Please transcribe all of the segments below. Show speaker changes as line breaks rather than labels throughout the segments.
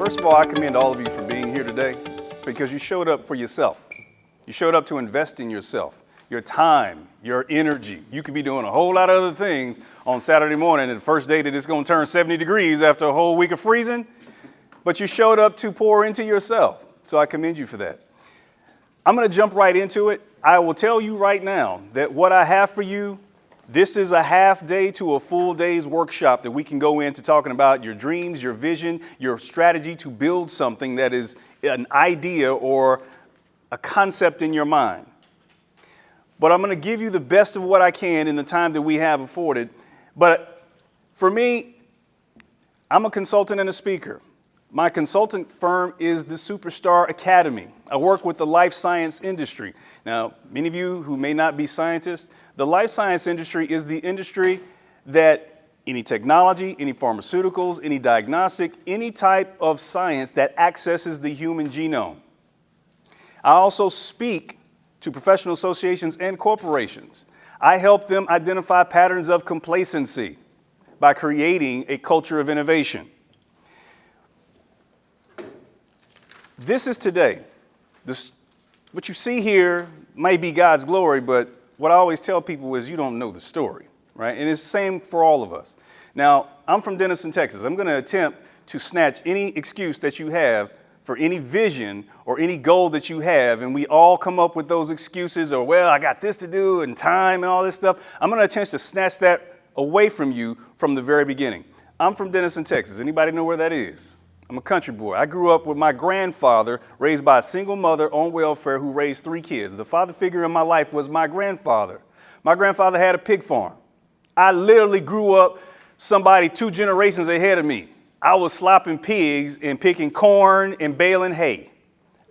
First of all, I commend all of you for being here today because you showed up for yourself. You showed up to invest in yourself, your time, your energy. You could be doing a whole lot of other things on Saturday morning, the first day that it's going to turn 70 degrees after a whole week of freezing, but you showed up to pour into yourself. So I commend you for that. I'm going to jump right into it. I will tell you right now that what I have for you, this is a half day to a full day's workshop that we can go into talking about your dreams, your vision, your strategy to build something that is an idea or a concept in your mind. But I'm going to give you the best of what I can in the time that we have afforded. But for me, I'm a consultant and a speaker. My consultant firm is the Superstar Academy. I work with the life science industry. Now, many of you who may not be scientists, the life science industry is the industry that any technology, any pharmaceuticals, any diagnostic, any type of science that accesses the human genome. I also speak to professional associations and corporations. I help them identify patterns of complacency by creating a culture of innovation. This is today. What you see here may be God's glory, but what I always tell people is you don't know the story, right? And it's the same for all of us. Now, I'm from Madison, Texas. I'm going to attempt to snatch any excuse that you have for any vision or any goal that you have, and we all come up with those excuses or, well, I got this to do and time and all this stuff. I'm going to attempt to snatch that away from you from the very beginning. I'm from Madison, Texas. Anybody know where that is? I'm a country boy. I grew up with my grandfather, raised by a single mother on welfare who raised 3 kids. The father figure in my life was my grandfather. My grandfather had a pig farm. I literally grew up somebody 2 generations ahead of me. I was slopping pigs and picking corn and baling hay.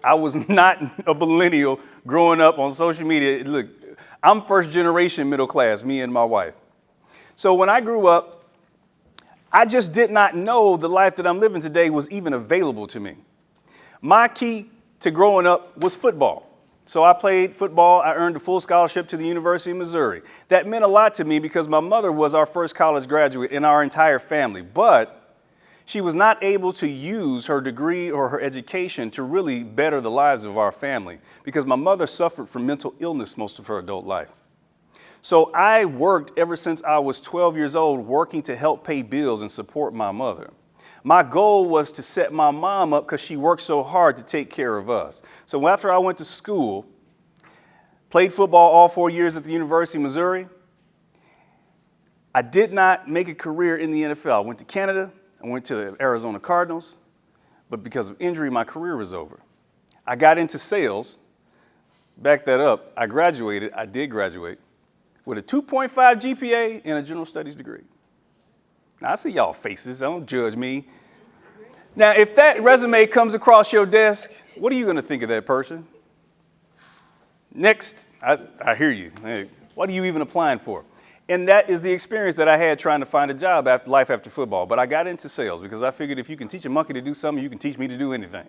I was not a millennial growing up on social media. Look, I'm first generation middle class, me and my wife. So when I grew up, I just did not know the life that I'm living today was even available to me. My key to growing up was football. So I played football. I earned a full scholarship to the University of Missouri. That meant a lot to me because my mother was our first college graduate in our entire family, but she was not able to use her degree or her education to really better the lives of our family because my mother suffered from mental illness most of her adult life. So I worked ever since I was 12 years old, working to help pay bills and support my mother. My goal was to set my mom up because she worked so hard to take care of us. So after I went to school, played football all 4 years at the University of Missouri, I did not make a career in the NFL. I went to Canada, I went to the Arizona Cardinals, but because of injury, my career was over. I got into sales, back that up, I did graduate, with a 2.5 GPA and a general studies degree. Now, I see y'all faces. Don't judge me. Now, if that resume comes across your desk, what are you going to think of that person? Next, I hear you. Hey, what are you even applying for? And that is the experience that I had trying to find a job after life after football. But I got into sales because I figured if you can teach a monkey to do something, you can teach me to do anything.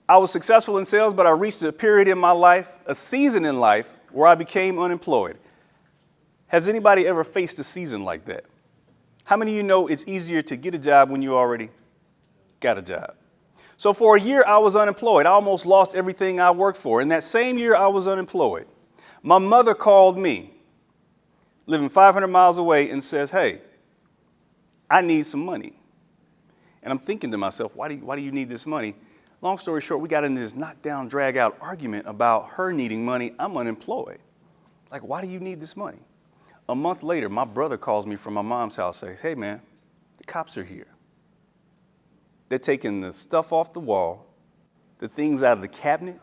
I was successful in sales, but I reached a period in my life, a season in life, where I became unemployed. Has anybody ever faced a season like that? How many of you know it's easier to get a job when you already got a job? So for a year, I was unemployed. I almost lost everything I worked for. In that same year, I was unemployed. My mother called me, living 500 miles away, and says, hey, I need some money. And I'm thinking to myself, why do you need this money? Long story short, we got into this knockdown, drag-out argument about her needing money. I'm unemployed. Like, why do you need this money? A month later, my brother calls me from my mom's house, says, hey, man, the cops are here. They're taking the stuff off the wall, the things out of the cabinet.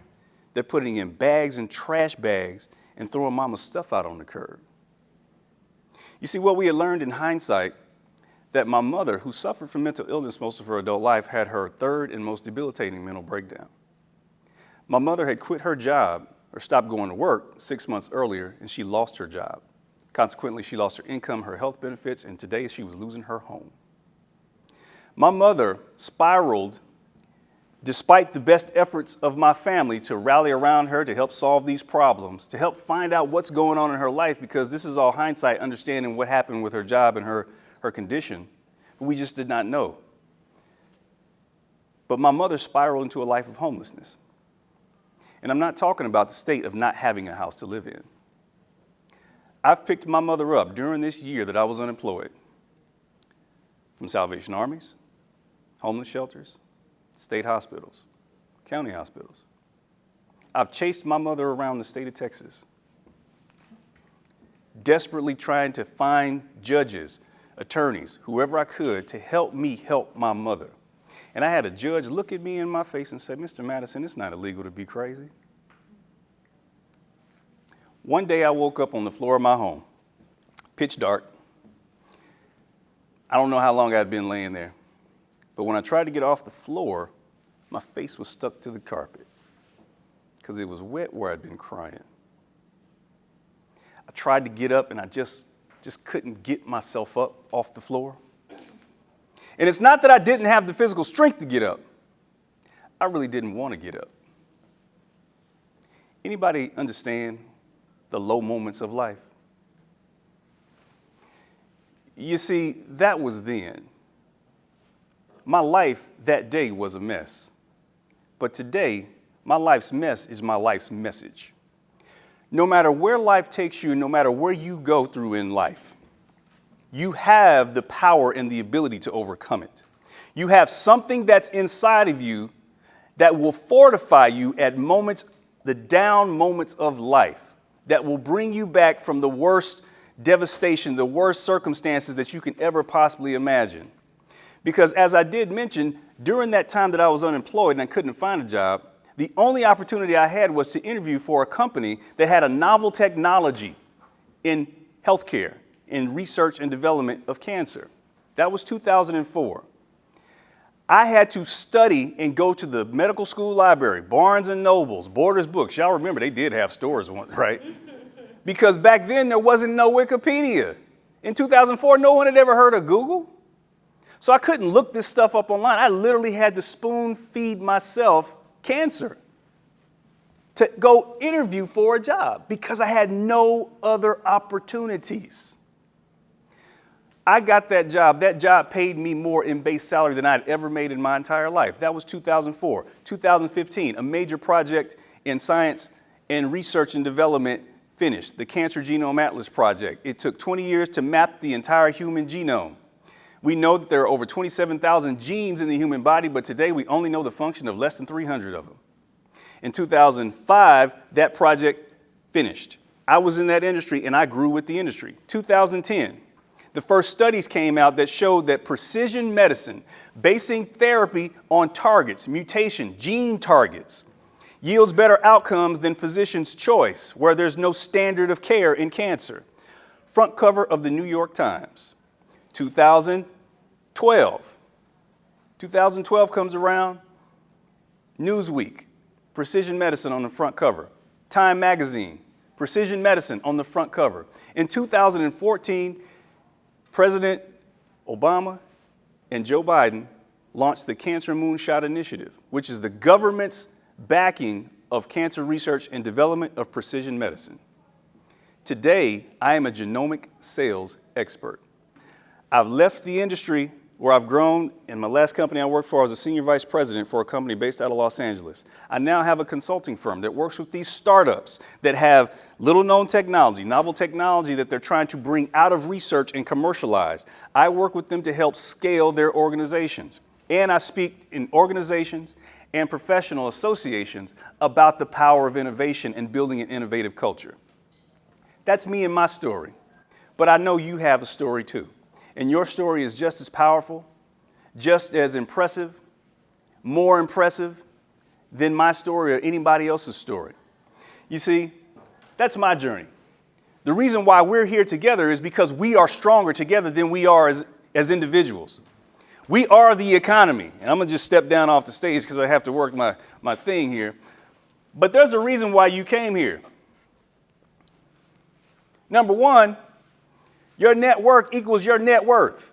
They're putting in bags and trash bags and throwing mama's stuff out on the curb. You see, what we had learned in hindsight, that my mother, who suffered from mental illness most of her adult life, had her third and most debilitating mental breakdown. My mother had quit her job or stopped going to work 6 months earlier, and she lost her job. Consequently, she lost her income, her health benefits, and today she was losing her home. My mother spiraled despite the best efforts of my family to rally around her, to help solve these problems, to help find out what's going on in her life, because this is all hindsight, understanding what happened with her job and her condition. But we just did not know. But my mother spiraled into a life of homelessness. And I'm not talking about the state of not having a house to live in. I've picked my mother up during this year that I was unemployed from Salvation Armies, homeless shelters, state hospitals, county hospitals. I've chased my mother around the state of Texas, desperately trying to find judges, attorneys, whoever I could to help me help my mother. And I had a judge look at me in my face and say, "Mr. Madison, it's not illegal to be crazy." One day I woke up on the floor of my home, pitch dark. I don't know how long I'd been laying there, but when I tried to get off the floor, my face was stuck to the carpet because it was wet where I'd been crying. I tried to get up and I just couldn't get myself up off the floor. And it's not that I didn't have the physical strength to get up. I really didn't want to get up. Anybody understand the low moments of life? You see, that was then. My life that day was a mess. But today, my life's mess is my life's message. No matter where life takes you, no matter where you go through in life, you have the power and the ability to overcome it. You have something that's inside of you that will fortify you at moments, the down moments of life, that will bring you back from the worst devastation, the worst circumstances that you can ever possibly imagine. Because as I did mention, during that time that I was unemployed and I couldn't find a job, the only opportunity I had was to interview for a company that had a novel technology in healthcare, in research and development of cancer. That was 2004. I had to study and go to the medical school library, Barnes and Nobles, Borders Books. Y'all remember they did have stores, right? Because back then there wasn't no Wikipedia. In 2004, no one had ever heard of Google. So I couldn't look this stuff up online. I literally had to spoon feed myself cancer to go interview for a job because I had no other opportunities. I got that job. That job paid me more in base salary than I'd ever made in my entire life. That was 2004. 2015, a major project in science and research and development finished, the Cancer Genome Atlas Project. It took 20 years to map the entire human genome. We know that there are over 27,000 genes in the human body, but today we only know the function of less than 300 of them. In 2005, that project finished. I was in that industry and I grew with the industry. 2010, the first studies came out that showed that precision medicine, basing therapy on targets, mutation, gene targets, yields better outcomes than physician's choice, where there's no standard of care in cancer. Front cover of the New York Times. 2012 comes around, Newsweek, precision medicine on the front cover. Time magazine, precision medicine on the front cover. In 2014, President Obama and Joe Biden launched the Cancer Moonshot Initiative, which is the government's backing of cancer research and development of precision medicine. Today, I am a genomic sales expert. I've left the industry where I've grown. In my last company I worked for, I was a senior vice president for a company based out of Los Angeles. I now have a consulting firm that works with these startups that have little known technology, novel technology that they're trying to bring out of research and commercialize. I work with them to help scale their organizations. And I speak in organizations and professional associations about the power of innovation and building an innovative culture. That's me and my story. But I know you have a story too. And your story is just as powerful, just as impressive, more impressive than my story or anybody else's story. You see, that's my journey. The reason why we're here together is because we are stronger together than we are as individuals. We are the economy. And I'm going to just step down off the stage because I have to work my thing here. But there's a reason why you came here. Number one, your network equals your net worth.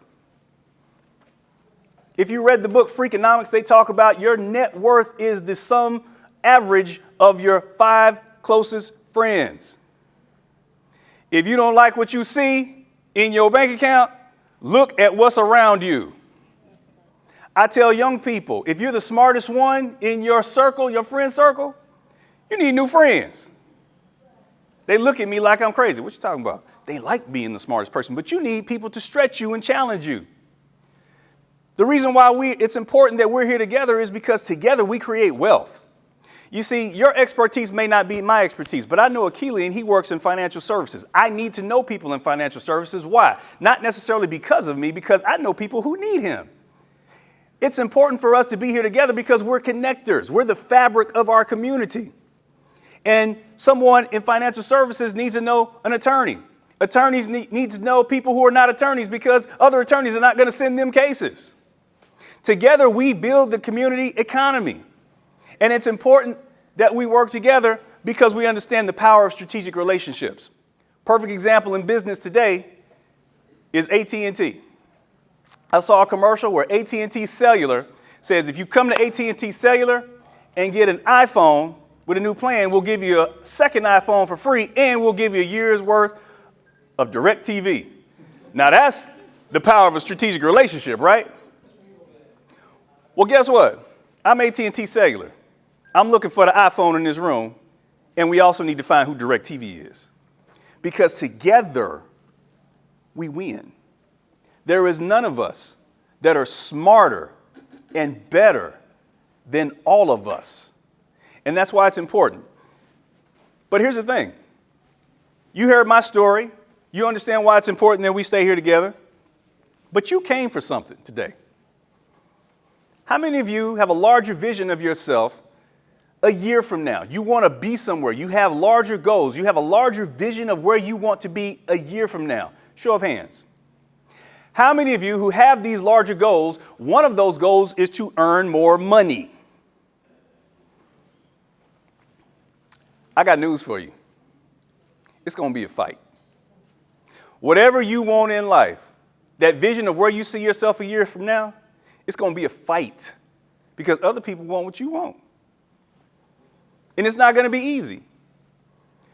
If you read the book Freakonomics, they talk about your net worth is the sum average of your 5 closest friends. If you don't like what you see in your bank account, look at what's around you. I tell young people, if you're the smartest one in your circle, your friend circle, you need new friends. They look at me like I'm crazy. What you talking about? They like being the smartest person, but you need people to stretch you and challenge you. The reason why it's important that we're here together is because together we create wealth. You see, your expertise may not be my expertise, but I know Akili and he works in financial services. I need to know people in financial services. Why? Not necessarily because of me, because I know people who need him. It's important for us to be here together because we're connectors. We're the fabric of our community. And someone in financial services needs to know an attorney. Attorneys need to know people who are not attorneys because other attorneys are not going to send them cases. Together, we build the community economy. And it's important that we work together because we understand the power of strategic relationships. Perfect example in business today is AT&T. I saw a commercial where AT&T Cellular says if you come to AT&T Cellular and get an iPhone with a new plan, we'll give you a second iPhone for free and we'll give you a year's worth of DirecTV. Now that's the power of a strategic relationship, right? Well, guess what? I'm AT&T Cellular. I'm looking for the iPhone in this room, and we also need to find who DirecTV is. Because together, we win. There is none of us that are smarter and better than all of us. And that's why it's important. But here's the thing. You heard my story. You understand why it's important that we stay here together. But you came for something today. How many of you have a larger vision of yourself a year from now? You want to be somewhere. You have larger goals. You have a larger vision of where you want to be a year from now. Show of hands. How many of you who have these larger goals, one of those goals is to earn more money? I got news for you. It's going to be a fight. Whatever you want in life, that vision of where you see yourself a year from now, it's going to be a fight because other people want what you want. And it's not going to be easy.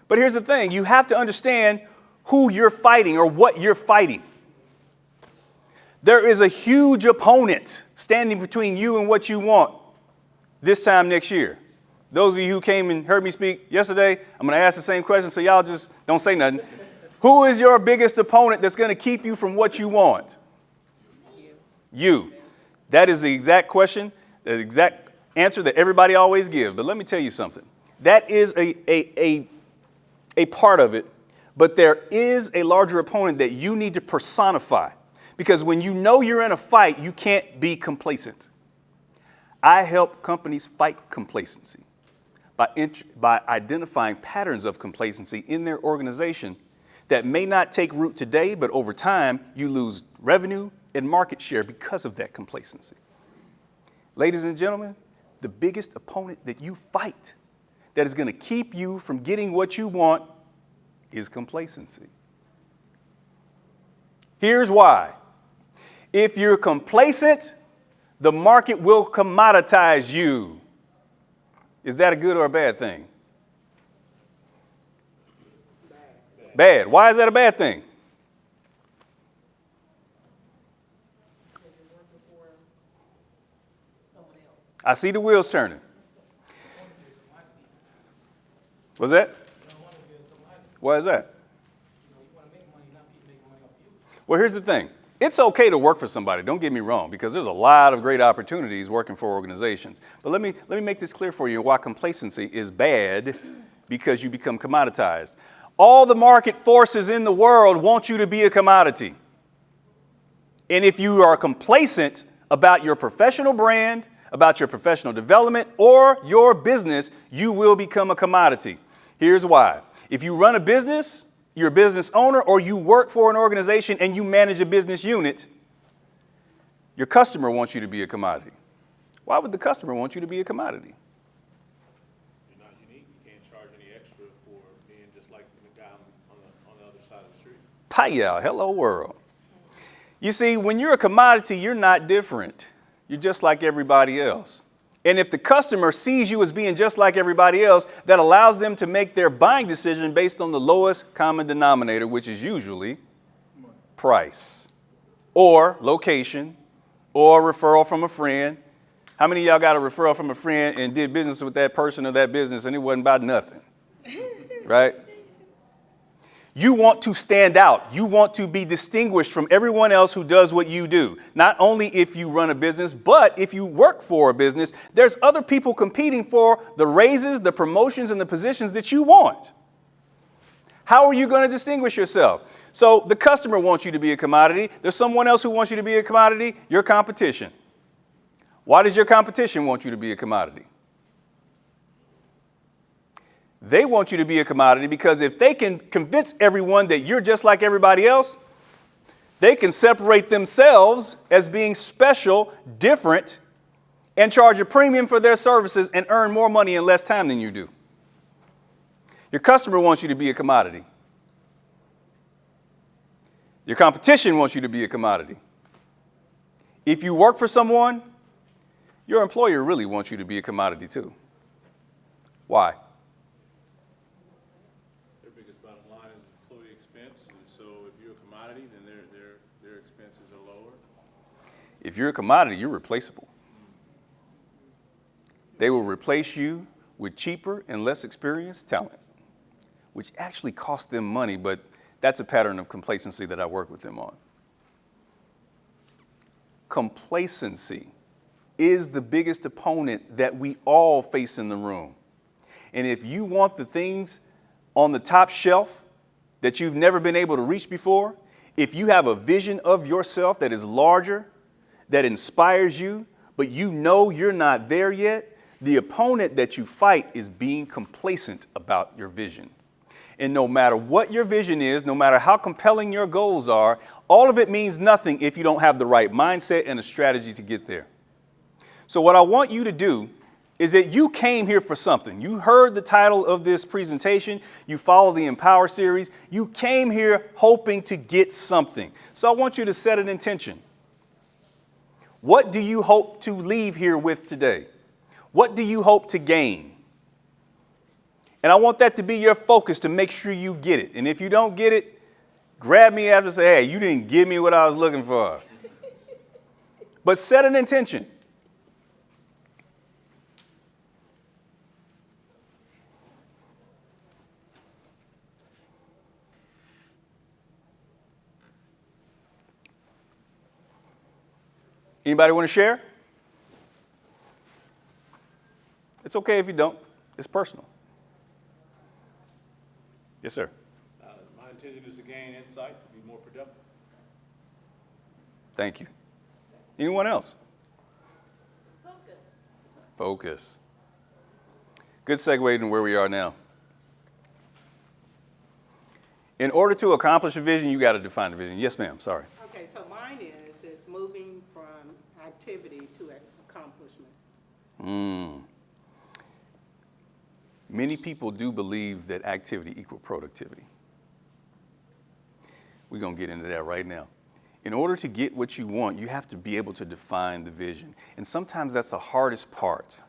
But here's the thing. You have to understand who you're fighting or what you're fighting. There is a huge opponent standing between you and what you want this time next year. Those of you who came and heard me speak yesterday, I'm going to ask the same question, so y'all just don't say nothing. Who is your biggest opponent that's going to keep you from what you want? You. That is the exact question, the exact answer that everybody always gives. But let me tell you something. That is a part of it, but there is a larger opponent that you need to personify. Because when you know you're in a fight, you can't be complacent. I help companies fight complacency by identifying patterns of complacency in their organization that may not take root today, but over time you lose revenue and market share because of that complacency. Ladies and gentlemen, the biggest opponent that you fight that is going to keep you from getting what you want is complacency. Here's why. If you're complacent, the market will commoditize you. Is that a good or a bad thing? Bad. Why is that a bad thing? I see the wheels turning. What's that? Why is that? Well, here's the thing. It's okay to work for somebody, don't get me wrong, because there's a lot of great opportunities working for organizations. But let me make this clear for you why complacency is bad because you become commoditized. All the market forces in the world want you to be a commodity. And if you are complacent about your professional brand, about your professional development, or your business, you will become a commodity. Here's why. If you run a business, you're a business owner, or you work for an organization and you manage a business unit, your customer wants you to be a commodity. Why would the customer want you to be a commodity?
You're not unique. You can't charge any extra for being just like the guy on the other side of the street.
Paya, hello world. You see, when you're a commodity, you're not different. You're just like everybody else. And if the customer sees you as being just like everybody else, that allows them to make their buying decision based on the lowest common denominator, which is usually price or location or a referral from a friend. How many of y'all got a referral from a friend and did business with that person or that business and it wasn't about nothing? Right? You want to stand out. You want to be distinguished from everyone else who does what you do. Not only if you run a business, but if you work for a business, there's other people competing for the raises, the promotions, and the positions that you want. How are you going to distinguish yourself? So the customer wants you to be a commodity. There's someone else who wants you to be a commodity, your competition. Why does your competition want you to be a commodity? They want you to be a commodity because if they can convince everyone that you're just like everybody else, they can separate themselves as being special, different, and charge a premium for their services and earn more money in less time than you do. Your customer wants you to be a commodity. Your competition wants you to be a commodity. If you work for someone, your employer really wants you to be a commodity too. Why? If you're a commodity, you're replaceable. They will replace you with cheaper and less experienced talent, which actually costs them money, but that's a pattern of complacency that I work with them on. Complacency is the biggest opponent that we all face in the room. And if you want the things on the top shelf that you've never been able to reach before, if you have a vision of yourself that is larger, that inspires you, but you know you're not there yet, the opponent that you fight is being complacent about your vision. And no matter what your vision is, no matter how compelling your goals are, all of it means nothing if you don't have the right mindset and a strategy to get there. So what I want you to do is that you came here for something. You heard the title of this presentation. You follow the Empower series. You came here hoping to get something. So I want you to set an intention. What do you hope to leave here with today? What do you hope to gain? And I want that to be your focus to make sure you get it. And if you don't get it, grab me after and say, hey, you didn't give me what I was looking for. But set an intention. Anybody want to share? It's okay if you don't. It's personal. Yes, sir.
My intention is to gain insight, to be more productive.
Thank you. Anyone else?
Focus.
Focus. Good segue into where we are now. In order to accomplish a vision, you got to define the vision. Yes, ma'am. Sorry.
Okay, so mine is moving from activity to accomplishment.
Many people do believe that activity equals productivity. We're going to get into that right now. In order to get what you want, you have to be able to define the vision. And sometimes that's the hardest part.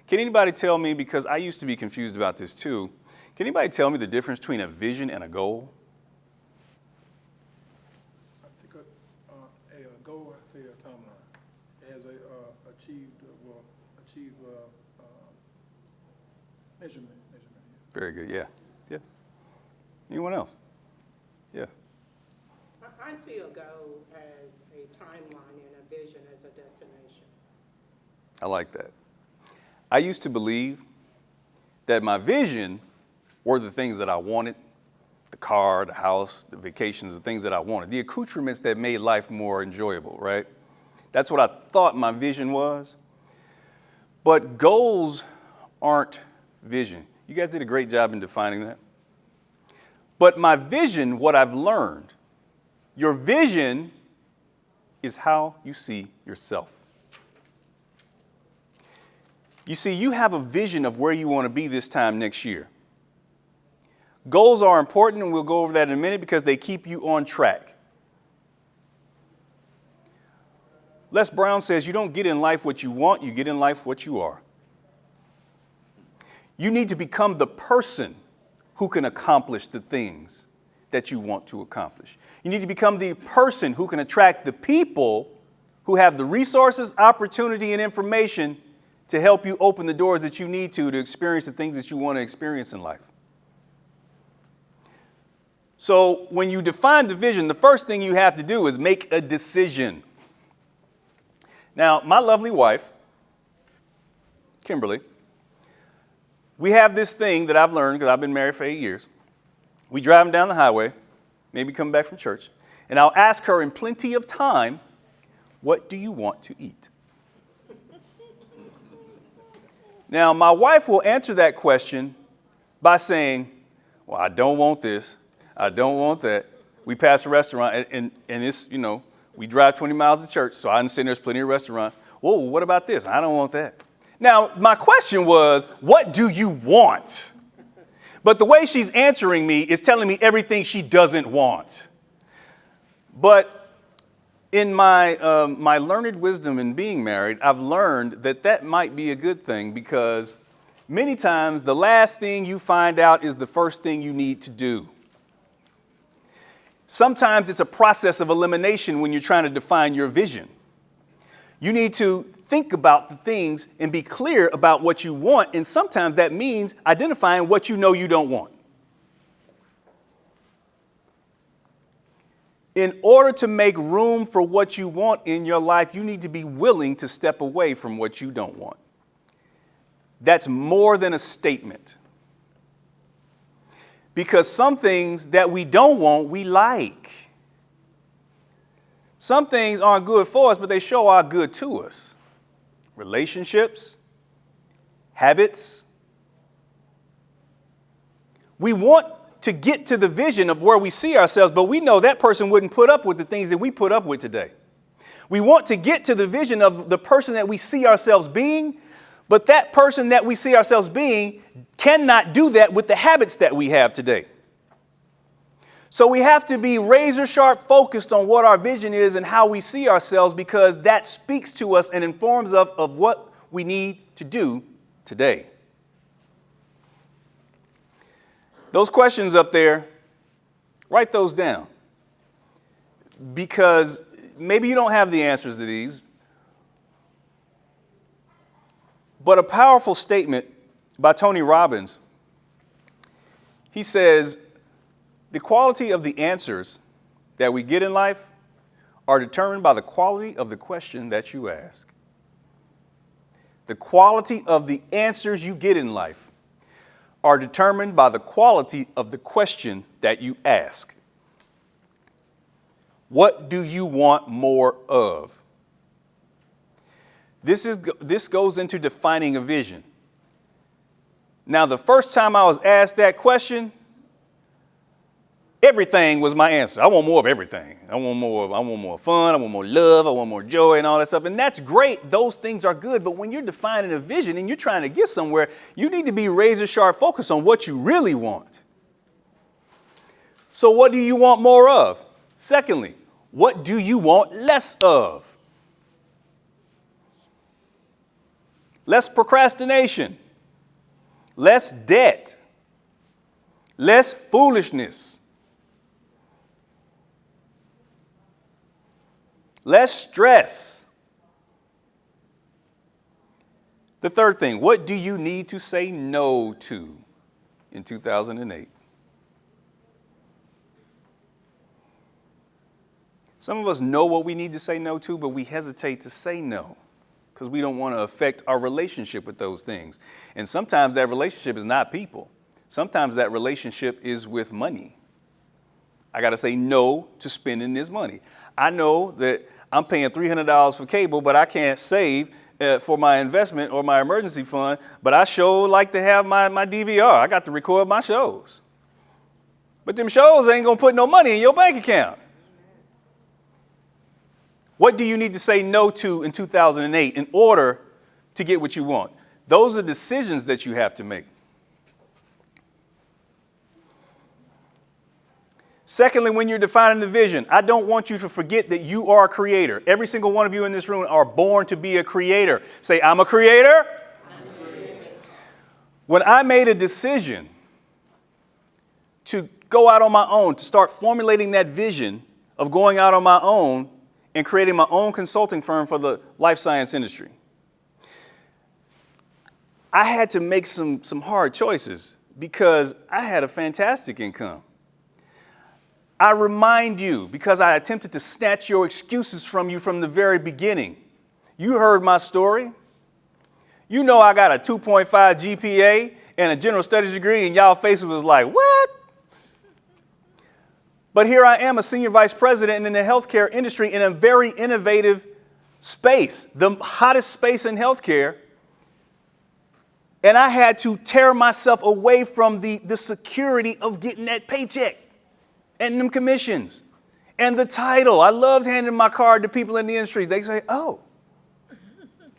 Can anybody tell me, because I used to be confused about this too, can anybody tell me the difference between a vision and a goal?
I think a goal, I say a timeline, as achieved measurement.
Very good, yeah. Yeah. Anyone else? Yes.
I see a goal as a timeline and a vision as a destination.
I like that. I used to believe that my vision were the things that I wanted, the car, the house, the vacations, the things that I wanted, the accoutrements that made life more enjoyable, right? That's what I thought my vision was. But goals aren't vision. You guys did a great job in defining that. But my vision, what I've learned, your vision is how you see yourself. You see, you have a vision of where you want to be this time next year. Goals are important, and we'll go over that in a minute because they keep you on track. Les Brown says you don't get in life what you want, you get in life what you are. You need to become the person who can accomplish the things that you want to accomplish. You need to become the person who can attract the people who have the resources, opportunity, and information to help you open the doors that you need to experience the things that you want to experience in life. So when you define the vision, the first thing you have to do is make a decision. Now, my lovely wife, Kimberly, we have this thing that I've learned because I've been married for 8 years. We driving down the highway, maybe coming back from church, and I'll ask her in plenty of time, what do you want to eat? Now, my wife will answer that question by saying, well, I don't want this. I don't want that. We pass a restaurant, and it's, we drive 20 miles to church, so I understand there's plenty of restaurants. Whoa, what about this? I don't want that. Now, my question was, what do you want? But the way she's answering me is telling me everything she doesn't want. But in my learned wisdom in being married, I've learned that might be a good thing, because many times the last thing you find out is the first thing you need to do. Sometimes it's a process of elimination when you're trying to define your vision. You need to think about the things and be clear about what you want, and sometimes that means identifying what you know you don't want. In order to make room for what you want in your life, you need to be willing to step away from what you don't want. That's more than a statement. Because some things that we don't want, we like. Some things aren't good for us, but they sure are good to us. Relationships, habits. We want to get to the vision of where we see ourselves, but we know that person wouldn't put up with the things that we put up with today. We want to get to the vision of the person that we see ourselves being, but that person that we see ourselves being cannot do that with the habits that we have today. So we have to be razor sharp focused on what our vision is and how we see ourselves, because that speaks to us and informs us of what we need to do today. Those questions up there, write those down, because maybe you don't have the answers to these. But a powerful statement by Tony Robbins. He says, the quality of the answers that we get in life are determined by the quality of the question that you ask. The quality of the answers you get in life are determined by the quality of the question that you ask. What do you want more of? This goes into defining a vision. Now, the first time I was asked that question, everything was my answer. I want more of everything. I want more fun. I want more love. I want more joy and all that stuff. And that's great. Those things are good. But when you're defining a vision and you're trying to get somewhere, you need to be razor sharp focused on what you really want. So what do you want more of? Secondly, what do you want less of? Less procrastination, less debt, less foolishness, less stress. The third thing, what do you need to say no to in 2008? Some of us know what we need to say no to, but we hesitate to say no, because we don't want to affect our relationship with those things. And sometimes that relationship is not people. Sometimes that relationship is with money. I got to say no to spending this money. I know that I'm paying $300 for cable, but I can't save for my investment or my emergency fund, but I sure like to have my DVR. I got to record my shows. But them shows ain't going to put no money in your bank account. What do you need to say no to in 2008 in order to get what you want? Those are decisions that you have to make. Secondly, when you're defining the vision, I don't want you to forget that you are a creator. Every single one of you in this room are born to be a creator. Say, I'm a creator. When I made a decision to go out on my own, to start formulating that vision of going out on my own, and creating my own consulting firm for the life science industry. I had to make some hard choices because I had a fantastic income. I remind you, because I attempted to snatch your excuses from you from the very beginning. You heard my story. You know I got a 2.5 GPA and a general studies degree, and y'all faces was like, what? But here I am, a senior vice president in the healthcare industry in a very innovative space, the hottest space in healthcare. And I had to tear myself away from the security of getting that paycheck and them commissions and the title. I loved handing my card to people in the industry. They say, oh,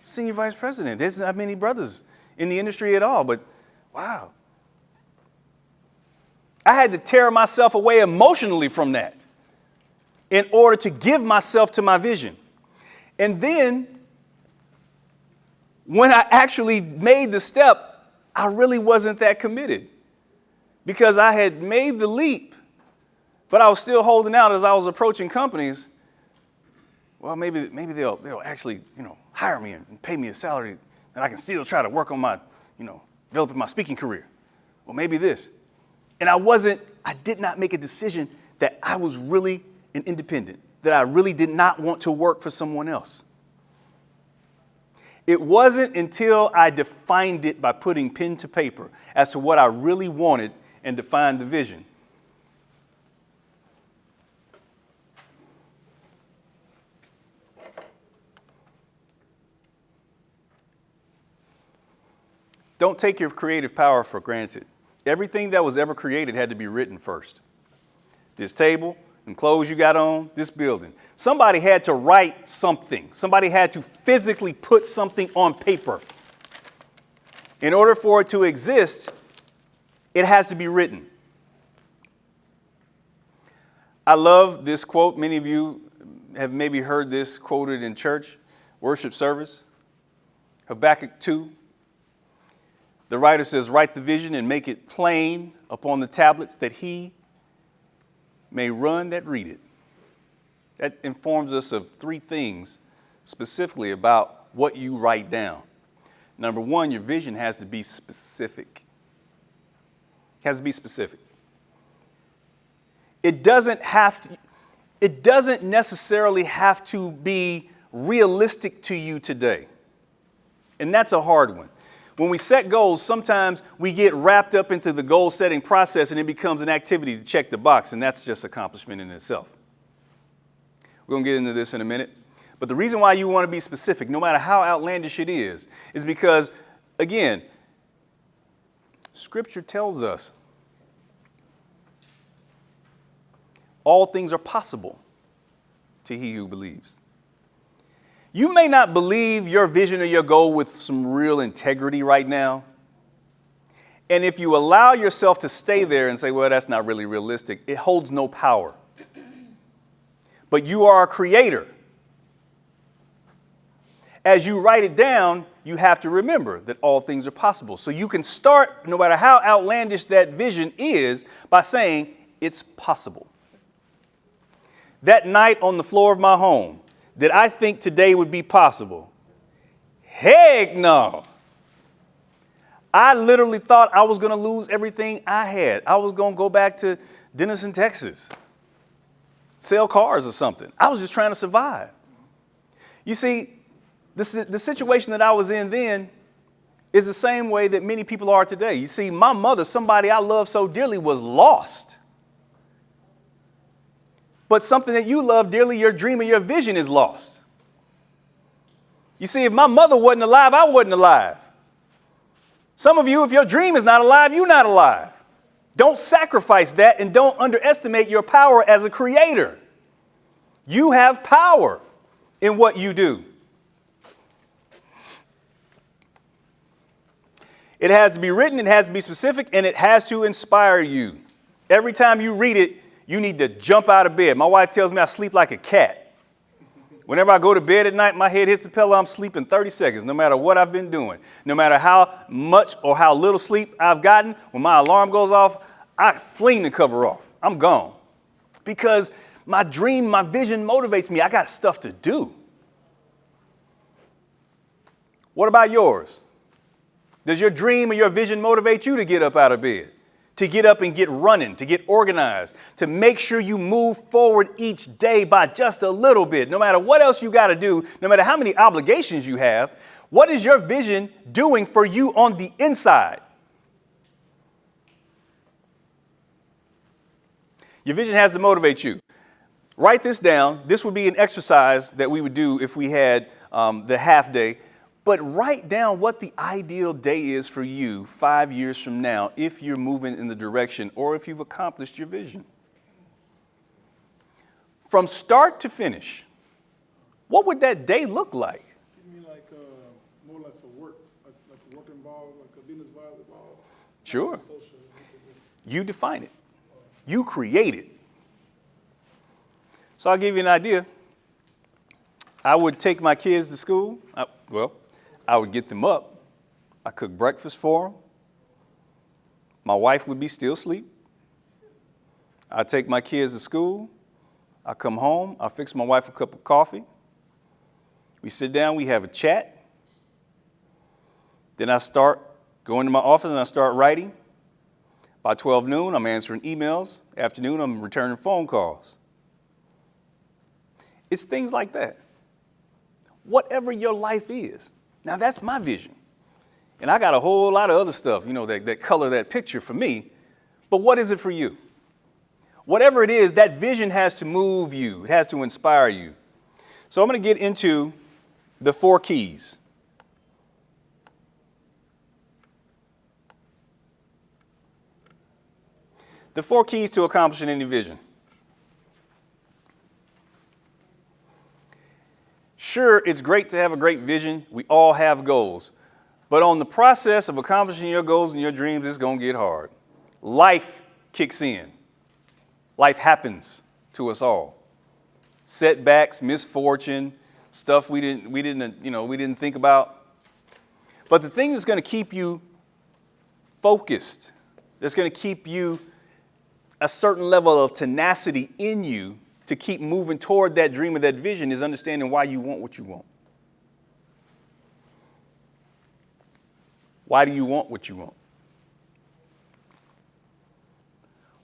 senior vice president. There's not many brothers in the industry at all, but wow. I had to tear myself away emotionally from that in order to give myself to my vision. And then when I actually made the step, I really wasn't that committed because I had made the leap, but I was still holding out as I was approaching companies. Well, maybe they'll actually, hire me and pay me a salary and I can still try to work on my, developing my speaking career. Well, maybe this. And I did not make a decision that I was really an independent, that I really did not want to work for someone else. It wasn't until I defined it by putting pen to paper as to what I really wanted and defined the vision. Don't take your creative power for granted. Everything that was ever created had to be written first. This table, and clothes you got on, this building. Somebody had to write something. Somebody had to physically put something on paper. In order for it to exist, it has to be written. I love this quote. Many of you have maybe heard this quoted in church, worship service. Habakkuk 2. The writer says, write the vision and make it plain upon the tablets that he may run that read it. That informs us of three things specifically about what you write down. Number one, your vision has to be specific. It has to be specific. It doesn't necessarily have to be realistic to you today. And that's a hard one. When we set goals, sometimes we get wrapped up into the goal setting process and it becomes an activity to check the box, and that's just accomplishment in itself. We're going to get into this in a minute. But the reason why you want to be specific, no matter how outlandish it is because, again, Scripture tells us all things are possible to he who believes. You may not believe your vision or your goal with some real integrity right now. And if you allow yourself to stay there and say, well, that's not really realistic, it holds no power. But you are a creator. As you write it down, you have to remember that all things are possible. So you can start, no matter how outlandish that vision is, by saying it's possible. That night on the floor of my home, did I think today would be possible? Heck no. I literally thought I was going to lose everything I had. I was going to go back to Denison, Texas, sell cars or something. I was just trying to survive. You see, the situation that I was in then is the same way that many people are today. You see, my mother, somebody I love so dearly, was lost. But something that you love dearly, your dream and your vision, is lost. You see, if my mother wasn't alive, I wasn't alive. Some of you, if your dream is not alive, you're not alive. Don't sacrifice that and don't underestimate your power as a creator. You have power in what you do. It has to be written, it has to be specific, and it has to inspire you. Every time you read it, you need to jump out of bed. My wife tells me I sleep like a cat. Whenever I go to bed at night, my head hits the pillow, I'm sleeping 30 seconds, no matter what I've been doing. No matter how much or how little sleep I've gotten, when my alarm goes off, I fling the cover off. I'm gone. Because My dream, my vision motivates me. I got stuff to do. What about yours? Does your dream or your vision motivate you to get up out of bed? To get up and get running, to get organized, to make sure you move forward each day by just a little bit, no matter what else you got to do, no matter how many obligations you have? What is your vision doing for you on the inside? Your vision has to motivate you. Write this down. This would be an exercise that we would do if we had the half day. But write down what the ideal day is for you 5 years from now if you're moving in the direction or if you've accomplished your vision. From start to finish, what would that day look like?
You mean like more like a work, like a work involved, like a business involved?
Sure.
Like social,
You define it. You create it. So I'll give you an idea. I would take my kids to school. I would get them up. I cook breakfast for them. My wife would be still asleep. I'd take my kids to school. I come home. I fix my wife a cup of coffee. We sit down. We have a chat. Then I start going to my office and I start writing. By 12 noon, I'm answering emails. Afternoon, I'm returning phone calls. It's things like that. Whatever your life is. Now, that's my vision. And I got a whole lot of other stuff, that color that picture for me. But what is it for you? Whatever it is, that vision has to move you. It has to inspire you. So I'm going to get into the 4 keys. The 4 keys to accomplishing any vision. Sure, it's great to have a great vision. We all have goals. But on the process of accomplishing your goals and your dreams, it's going to get hard. Life kicks in. Life happens to us all. Setbacks, misfortune, stuff we didn't think about. But the thing that's going to keep you focused, that's going to keep you a certain level of tenacity in you to keep moving toward that dream or that vision is understanding why you want what you want. Why do you want what you want?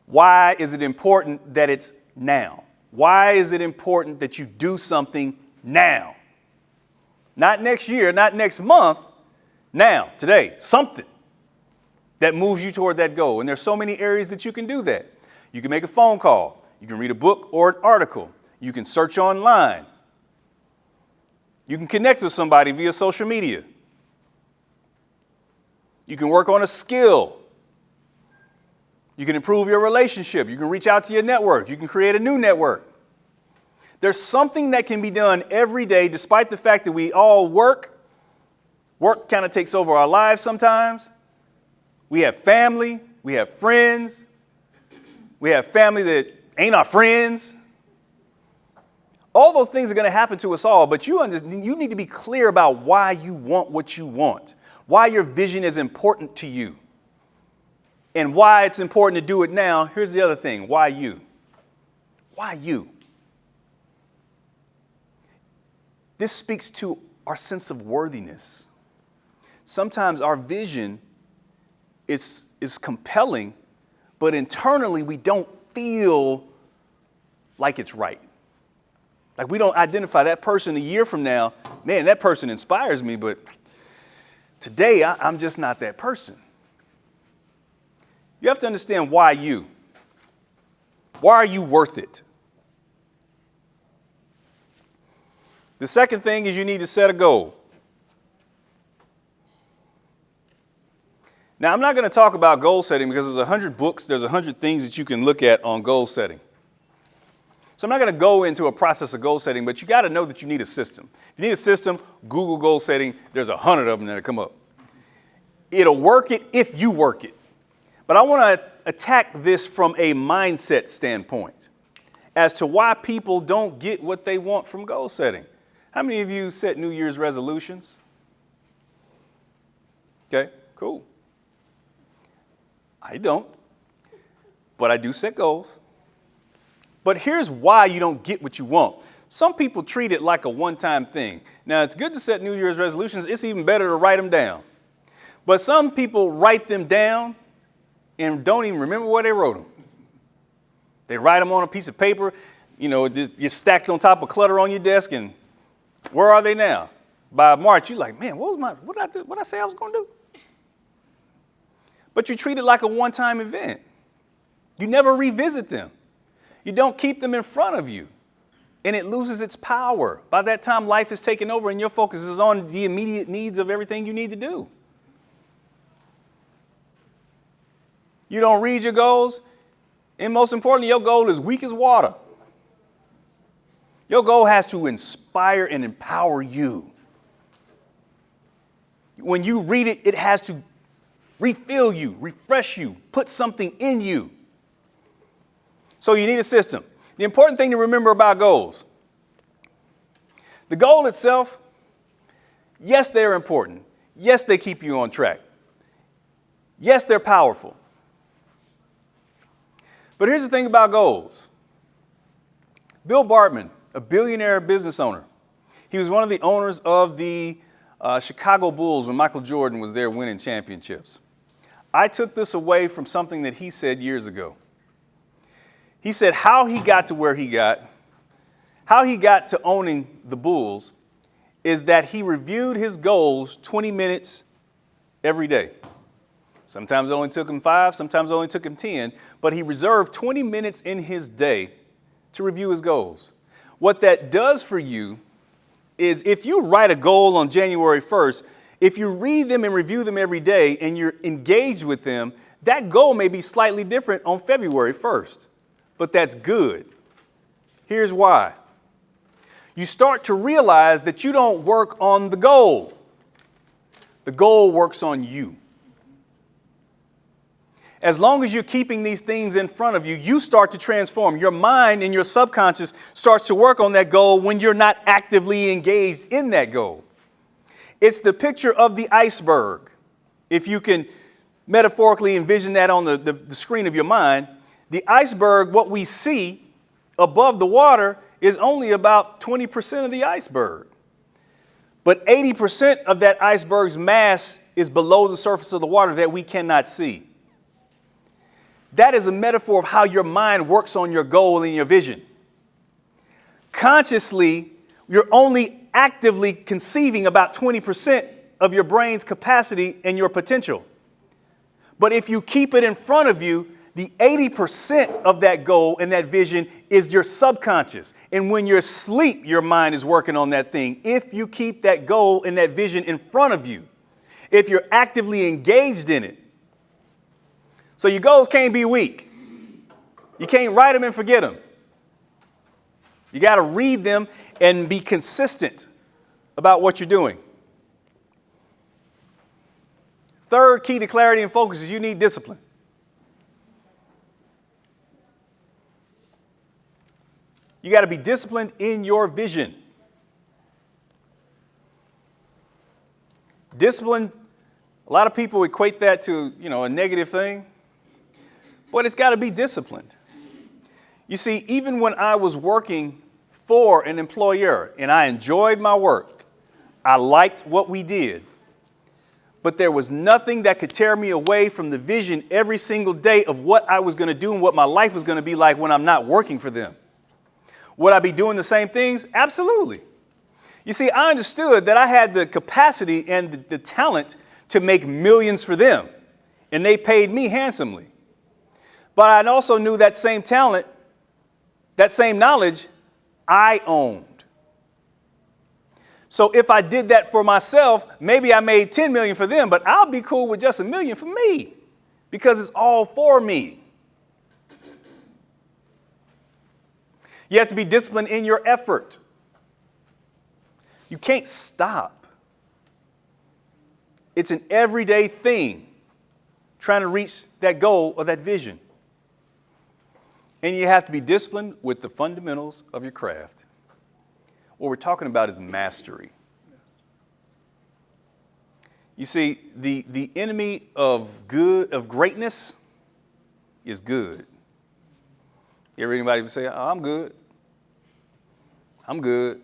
Why is it important that it's now? Why is it important that you do something now? Not next year, not next month, now, today, something that moves you toward that goal. And there's so many areas that you can do that. You can make a phone call. You can read a book or an article. You can search online. You can connect with somebody via social media. You can work on a skill. You can improve your relationship. You can reach out to your network. You can create a new network. There's something that can be done every day, despite the fact that we all work. Work kind of takes over our lives sometimes. We have family. We have friends. We have family that ain't our friends. All those things are going to happen to us all, but you need to be clear about why you want what you want, why your vision is important to you, and why it's important to do it now. Here's the other thing. Why you? Why you? This speaks to our sense of worthiness. Sometimes our vision is compelling, but internally we don't feel like it's right. Like we don't identify that person a year from now. Man, that person inspires me, but today I'm just not that person. You have to understand why you. Why are you worth it? The second thing is you need to set a goal. Now, I'm not going to talk about goal setting because there's 100 books, there's 100 things that you can look at on goal setting. So I'm not going to go into a process of goal setting, but you got to know that you need a system. If you need a system, Google goal setting, there's 100 of them that come up. It'll work it if you work it. But I want to attack this from a mindset standpoint as to why people don't get what they want from goal setting. How many of you set New Year's resolutions? Okay, cool. I don't, but I do set goals. But here's why you don't get what you want. Some people treat it like a one-time thing. Now, it's good to set New Year's resolutions. It's even better to write them down. But some people write them down and don't even remember where they wrote them. They write them on a piece of paper. You know, you're stacked on top of clutter on your desk, and where are they now? By March, you're like, man, what did I say I was going to do? But you treat it like a one-time event. You never revisit them. You don't keep them in front of you, and it loses its power. By that time, life is taken over, and your focus is on the immediate needs of everything you need to do. You don't read your goals, and most importantly, your goal is weak as water. Your goal has to inspire and empower you. When you read it, it has to refill you, refresh you, put something in you. So you need a system. The important thing to remember about goals, the goal itself, yes, they're important. Yes, they keep you on track. Yes, they're powerful. But here's the thing about goals. Bill Bartman, a billionaire business owner, he was one of the owners of the Chicago Bulls when Michael Jordan was there winning championships. I took this away from something that he said years ago. He said how he got to where he got, how he got to owning the Bulls, is that he reviewed his goals 20 minutes every day. Sometimes it only took him 5, sometimes it only took him 10, but he reserved 20 minutes in his day to review his goals. What that does for you is if you write a goal on January 1st, if you read them and review them every day and you're engaged with them, that goal may be slightly different on February 1st. But that's good. Here's why. You start to realize that you don't work on the goal. The goal works on you. As long as you're keeping these things in front of you, you start to transform. Your mind and your subconscious starts to work on that goal when you're not actively engaged in that goal. It's the picture of the iceberg. If you can metaphorically envision that on the screen of your mind, the iceberg, what we see above the water, is only about 20% of the iceberg. But 80% of that iceberg's mass is below the surface of the water that we cannot see. That is a metaphor of how your mind works on your goal and your vision. Consciously, you're only actively conceiving about 20% of your brain's capacity and your potential. But if you keep it in front of you, the 80% of that goal and that vision is your subconscious. And when you're asleep, your mind is working on that thing. If you keep that goal and that vision in front of you, if you're actively engaged in it. So your goals can't be weak. You can't write them and forget them. You got to read them and be consistent about what you're doing. Third key to clarity and focus is you need discipline. You got to be disciplined in your vision. Discipline, a lot of people equate that to, a negative thing, but it's got to be disciplined. You see, even when I was working for an employer and I enjoyed my work, I liked what we did, but there was nothing that could tear me away from the vision every single day of what I was going to do and what my life was going to be like when I'm not working for them. Would I be doing the same things? Absolutely. You see, I understood that I had the capacity and the talent to make millions for them, and they paid me handsomely. But I also knew that same talent, that same knowledge, I owned. So if I did that for myself, maybe I made 10 million for them, but I'll be cool with just $1 million for me because it's all for me. You have to be disciplined in your effort. You can't stop. It's an everyday thing trying to reach that goal or that vision. And you have to be disciplined with the fundamentals of your craft. What we're talking about is mastery. You see, the enemy of greatness is good. You ever anybody say, oh, I'm good. I'm good.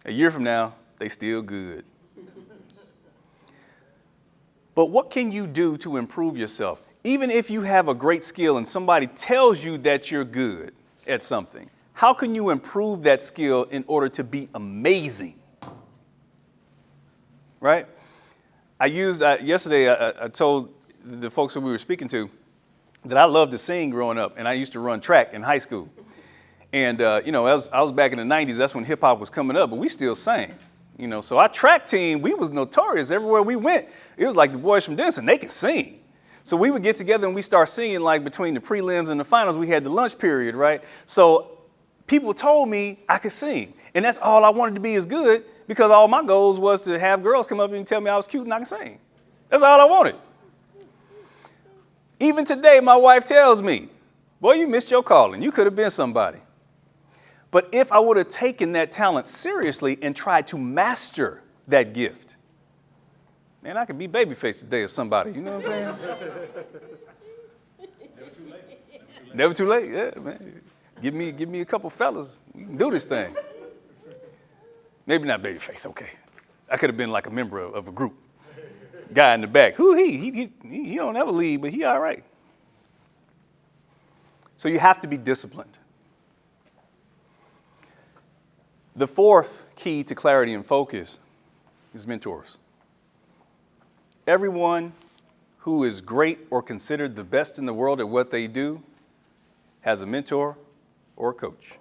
A year from now, they still good. But what can you do to improve yourself? Even if you have a great skill and somebody tells you that you're good at something, how can you improve that skill in order to be amazing? Right? Yesterday, I told the folks that we were speaking to that I loved to sing growing up, and I used to run track in high school. And, I was back in the 90s, that's when hip hop was coming up, but we still sang. So our track team, we was notorious. Everywhere we went, it was like the boys from Denison, they could sing. So we would get together and we start singing like between the prelims and the finals, we had the lunch period, right? So people told me I could sing. And that's all I wanted to be is good, because all my goals was to have girls come up and tell me I was cute and I could sing. That's all I wanted. Even today, my wife tells me, boy, you missed your calling. You could have been somebody. But if I would have taken that talent seriously and tried to master that gift, man, I could be Babyface today or somebody. You know what I'm saying?
Never too late.
Never too late. Yeah, man. Give me a couple fellas. We can do this thing. Maybe not Babyface. Okay. I could have been like a member of a group. Guy in the back. Who he don't ever lead, but he all right. So you have to be disciplined. The fourth key to clarity and focus is mentors. Everyone who is great or considered the best in the world at what they do has a mentor or a coach.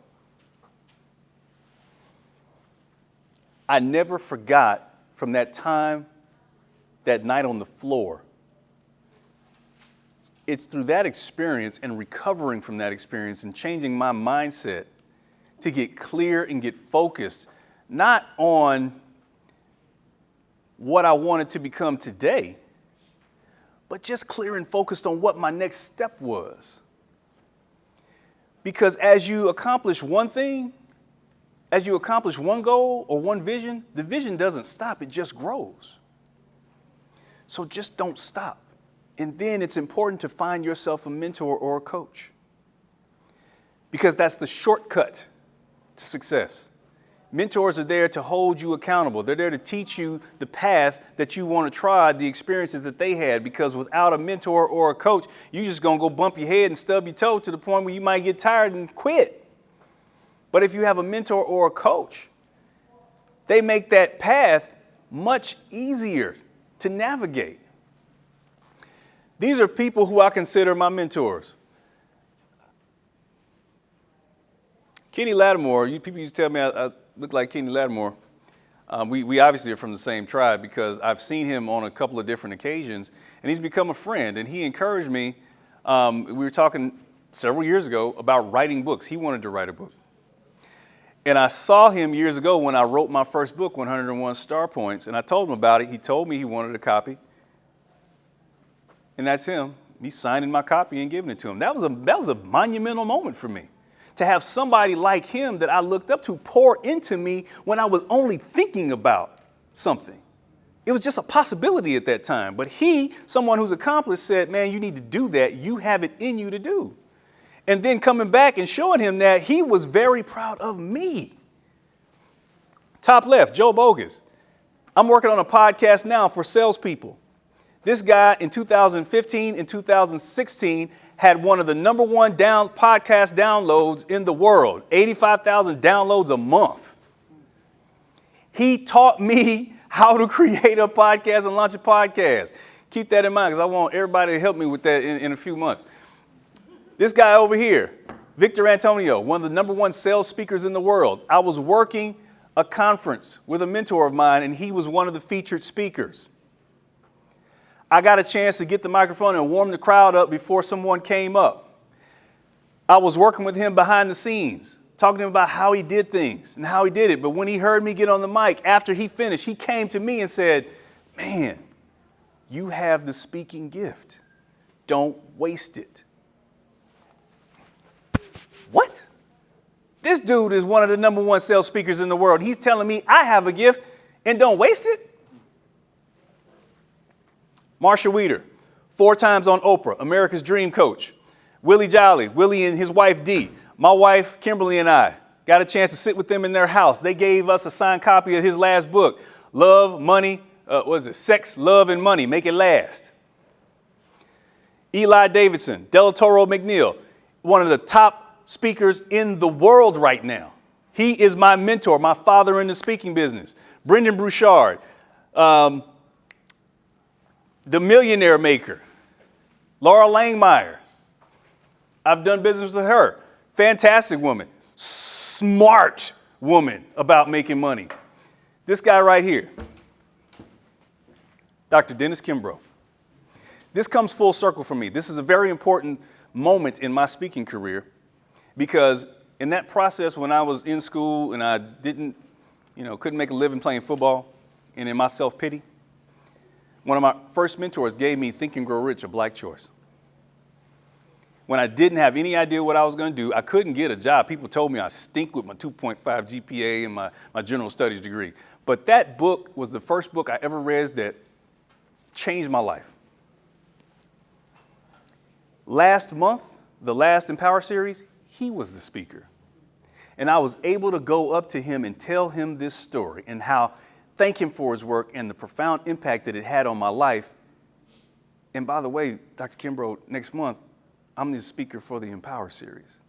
I never forgot from that time, that night on the floor. It's through that experience and recovering from that experience and changing my mindset to get clear and get focused, not on what I wanted to become today, but just clear and focused on what my next step was. Because as you accomplish one thing, as you accomplish one goal or one vision, the vision doesn't stop, it just grows. So just don't stop. And then it's important to find yourself a mentor or a coach, because that's the shortcut to success. Mentors are there to hold you accountable. They're there to teach you the path that you want to try, the experiences that they had, because without a mentor or a coach, you're just going to go bump your head and stub your toe to the point where you might get tired and quit. But if you have a mentor or a coach, they make that path much easier to navigate. These are people who I consider my mentors. Kenny Lattimore, people used to tell me I look like Kenny Lattimore. We obviously are from the same tribe, because I've seen him on a couple of different occasions, and he's become a friend, and he encouraged me. We were talking several years ago about writing books. He wanted to write a book. And I saw him years ago when I wrote my first book, 101 Star Points, and I told him about it. He told me he wanted a copy. And that's him. He's signing my copy and giving it to him. That was a monumental moment for me, to have somebody like him that I looked up to pour into me when I was only thinking about something. It was just a possibility at that time. But he, someone who's accomplished, said, man, you need to do that. You have it in you to do. And then coming back and showing him that, he was very proud of me. Top left, Joe Bogus. I'm working on a podcast now for salespeople. This guy in 2015 and 2016 had one of the number one podcast downloads in the world, 85,000 downloads a month. He taught me how to create a podcast and launch a podcast. Keep that in mind, because I want everybody to help me with that in a few months. This guy over here, Victor Antonio, one of the number one sales speakers in the world. I was working a conference with a mentor of mine, and he was one of the featured speakers. I got a chance to get the microphone and warm the crowd up before someone came up. I was working with him behind the scenes, talking to him about how he did things and how he did it. But when he heard me get on the mic, after he finished, he came to me and said, man, you have the speaking gift. Don't waste it. What? This dude is one of the number one sales speakers in the world. He's telling me I have a gift and don't waste it? Marsha Weeder, 4 times on Oprah, America's Dream Coach. Willie Jolly, Willie and his wife Dee. My wife, Kimberly, and I got a chance to sit with them in their house. They gave us a signed copy of his last book, Sex, Love, and Money, Make It Last. Eli Davidson, Del Toro McNeil, one of the top speakers in the world right now. He is my mentor, my father in the speaking business. Brendan Bouchard, the Millionaire Maker. Laura Langmeyer. I've done business with her. Fantastic woman. Smart woman about making money. This guy right here, Dr. Dennis Kimbrough. This comes full circle for me. This is a very important moment in my speaking career because in that process when I was in school and I couldn't make a living playing football and in my self-pity, one of my first mentors gave me Think and Grow Rich, A Black Choice. When I didn't have any idea what I was going to do, I couldn't get a job. People told me I stink with my 2.5 GPA and my general studies degree. But that book was the first book I ever read that changed my life. Last month, the last Empower series, he was the speaker. And I was able to go up to him and tell him this story and thank him for his work and the profound impact that it had on my life. And by the way, Dr. Kimbrough, next month, I'm the speaker for the Empower series.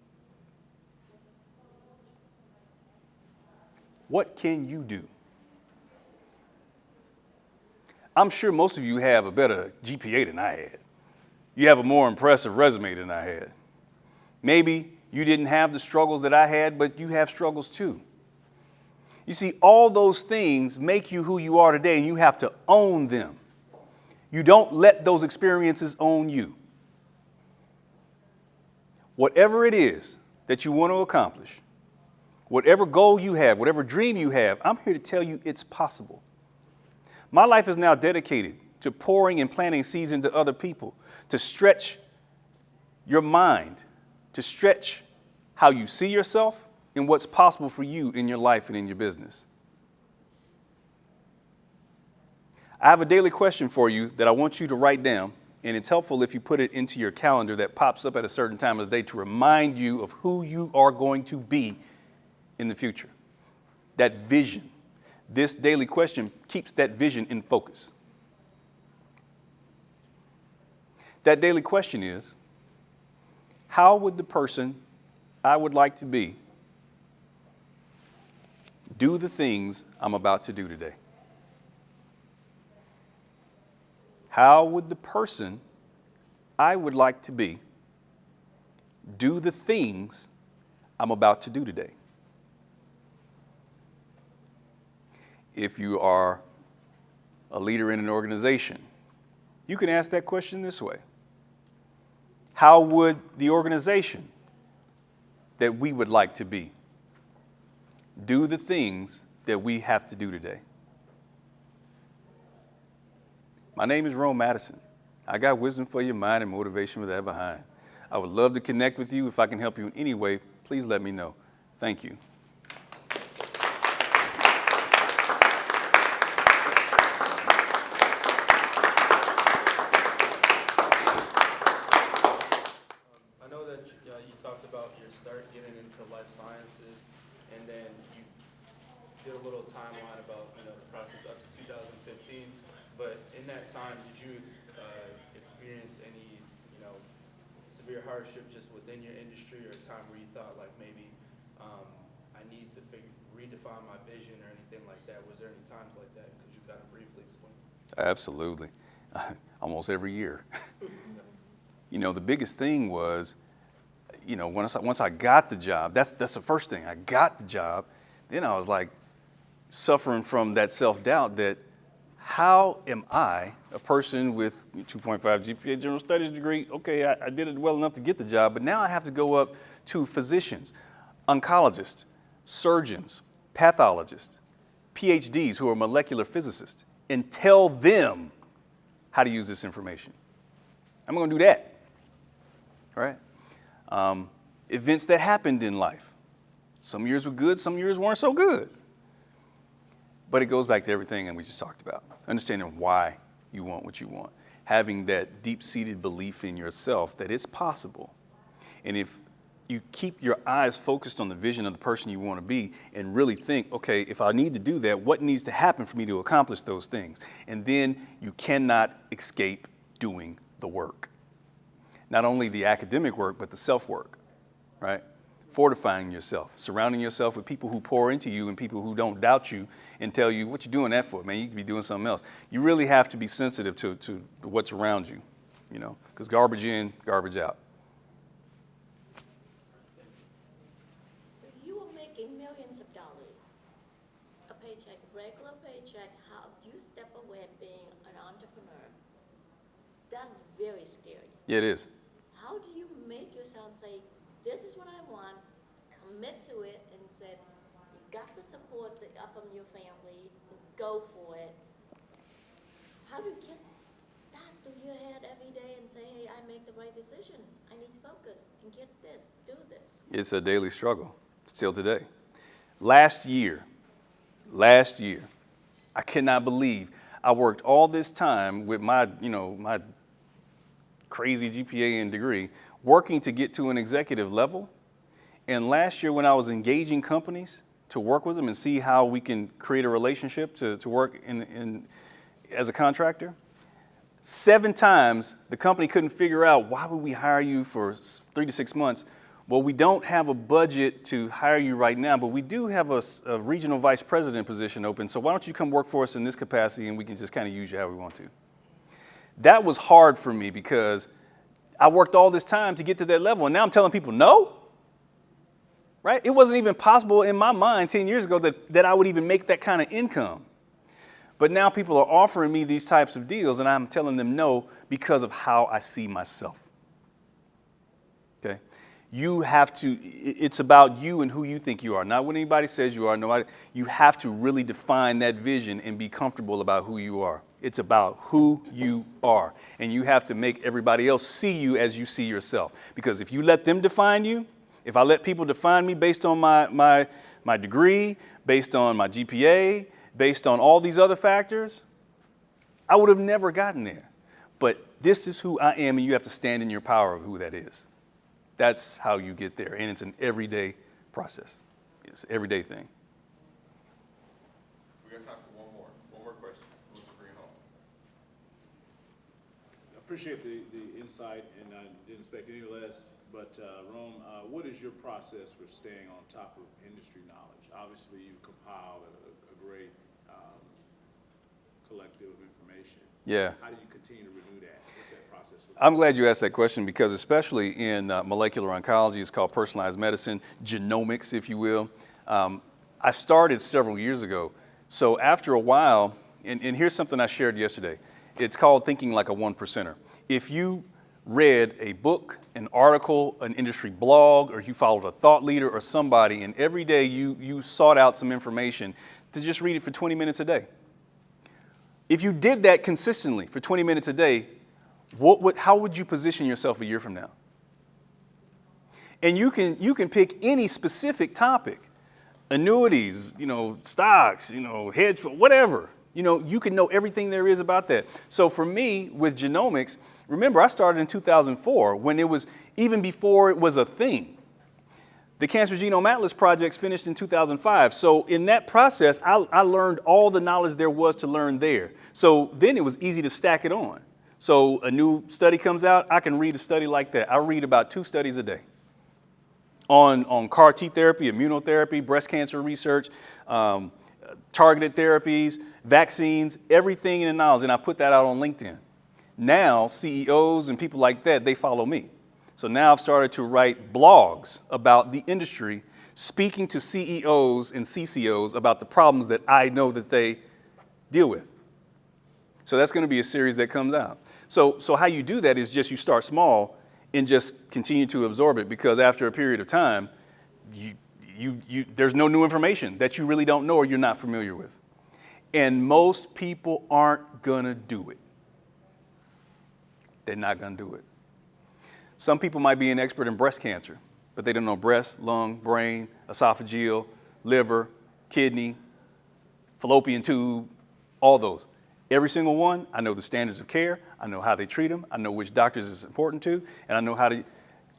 What can you do? I'm sure most of you have a better GPA than I had. You have a more impressive resume than I had. Maybe you didn't have the struggles that I had, but you have struggles too. You see, all those things make you who you are today, and you have to own them. You don't let those experiences own you. Whatever it is that you want to accomplish, whatever goal you have, whatever dream you have, I'm here to tell you it's possible. My life is now dedicated to pouring and planting seeds into other people, to stretch your mind, to stretch how you see yourself and what's possible for you in your life and in your business. I have a daily question for you that I want you to write down, and it's helpful if you put it into your calendar that pops up at a certain time of the day to remind you of who you are going to be in the future. That vision. This daily question keeps that vision in focus. That daily question is, how would the person I would like to be do the things I'm about to do today? How would the person I would like to be do the things I'm about to do today? If you are a leader in an organization, you can ask that question this way. How would the organization that we would like to be do the things that we have to do today? My name is Madison. I got wisdom for your mind and motivation with that behind. I would love to connect with you. If I can help you in any way, please let me know. Thank you.
I know that you talked about your start getting into life sciences, and then you did a little timeline about the process up to 2015. But in that time, did you experience any severe hardship just within your industry, or a time where you thought like maybe I need to redefine my vision or anything like that? Was there any times like that? Could you kind of briefly explain?
Absolutely. Almost every year. The biggest thing was, once I got the job, that's the first thing. I got the job. Then I was like suffering from that self-doubt that how am I, a person with 2.5 GPA general studies degree, okay, I did it well enough to get the job, but now I have to go up to physicians, oncologists, surgeons, pathologists, PhDs who are molecular physicists, and tell them how to use this information. I'm going to do that, right? Events that happened in life. Some years were good, some years weren't so good. But it goes back to everything that we just talked about. Understanding why you want what you want. Having that deep-seated belief in yourself that it's possible. And if you keep your eyes focused on the vision of the person you want to be and really think, okay, if I need to do that, what needs to happen for me to accomplish those things? And then you cannot escape doing the work. Not only the academic work, but the self-work, right? Fortifying yourself, surrounding yourself with people who pour into you and people who don't doubt you and tell you, what you doing that for, man? You could be doing something else. You really have to be sensitive to what's around you, you know, because garbage in, garbage out.
So you are making millions of dollars, a paycheck, regular paycheck. How do you step away being an entrepreneur? That's very scary.
Yeah, it is.
How do you make yourself say, this is what I want, commit to it, and said, you got the support from your family, go for it. How do you get that through your head every day and say, hey, I make the right decision. I need to focus and get this, do this.
It's a daily struggle, still today. Last year, I cannot believe I worked all this time with my crazy GPA and degree, working to get to an executive level. And last year when I was engaging companies to work with them and see how we can create a relationship to work in as a contractor, 7 times the company couldn't figure out, why would we hire you for 3 to 6 months? Well, we don't have a budget to hire you right now, but we do have a regional vice president position open. So why don't you come work for us in this capacity and we can just kind of use you how we want to. That was hard for me because I worked all this time to get to that level. And now I'm telling people no, right? It wasn't even possible in my mind 10 years ago that I would even make that kind of income. But now people are offering me these types of deals and I'm telling them no because of how I see myself. Okay. You have to, it's about you and who you think you are, not what anybody says you are. No, you have to really define that vision and be comfortable about who you are. It's about who you are. And you have to make everybody else see you as you see yourself. Because if you let them define you, if I let people define me based on my degree, based on my GPA, based on all these other factors, I would have never gotten there. But this is who I am, and you have to stand in your power of who that is. That's how you get there. And it's an everyday process. It's an everyday thing.
We got time for one more question. Who wants to bring it home?
I appreciate the insight, and I didn't expect any less. But Rome, what is your process for staying on top of industry knowledge? Obviously, you've compiled a great collective of information.
Yeah.
How do you continue to renew that? What's that process look like?
I'm glad you asked that question because especially in molecular oncology, it's called personalized medicine, genomics, if you will. I started several years ago. So after a while, and here's something I shared yesterday. It's called thinking like a 1%er. If you read a book, an article, an industry blog, or you followed a thought leader or somebody, and every day you sought out some information, to just read it for 20 minutes a day. If you did that consistently for 20 minutes a day, how would you position yourself a year from now? And you can pick any specific topic, annuities, stocks, hedge fund, whatever. You can know everything there is about that. So for me, with genomics, remember I started in 2004 when it was, even before it was a thing. The Cancer Genome Atlas projects finished in 2005. So in that process, I learned all the knowledge there was to learn there. So then it was easy to stack it on. So a new study comes out, I can read a study like that. I read about 2 studies a day on CAR T therapy, immunotherapy, breast cancer research, targeted therapies, vaccines, everything in the knowledge. And I put that out on LinkedIn. Now CEOs and people like that, they follow me. So now I've started to write blogs about the industry, speaking to CEOs and CCOs about the problems that I know that they deal with. So that's going to be a series that comes out. So how you do that is just you start small and just continue to absorb it, because after a period of time, there's no new information that you really don't know or you're not familiar with. And most people aren't going to do it. They're not going to do it. Some people might be an expert in breast cancer, but they don't know breast, lung, brain, esophageal, liver, kidney, fallopian tube, all those. Every single one, I know the standards of care, I know how they treat them, I know which doctors it's important to, and I know how to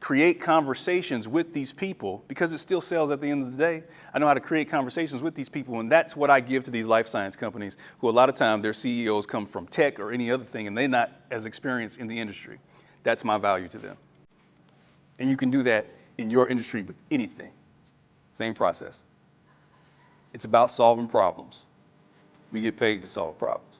create conversations with these people, because it still sells at the end of the day. I know how to create conversations with these people, and that's what I give to these life science companies, who a lot of time their CEOs come from tech or any other thing, and they're not as experienced in the industry. That's my value to them. And you can do that in your industry with anything. Same process. It's about solving problems. We get paid to solve problems.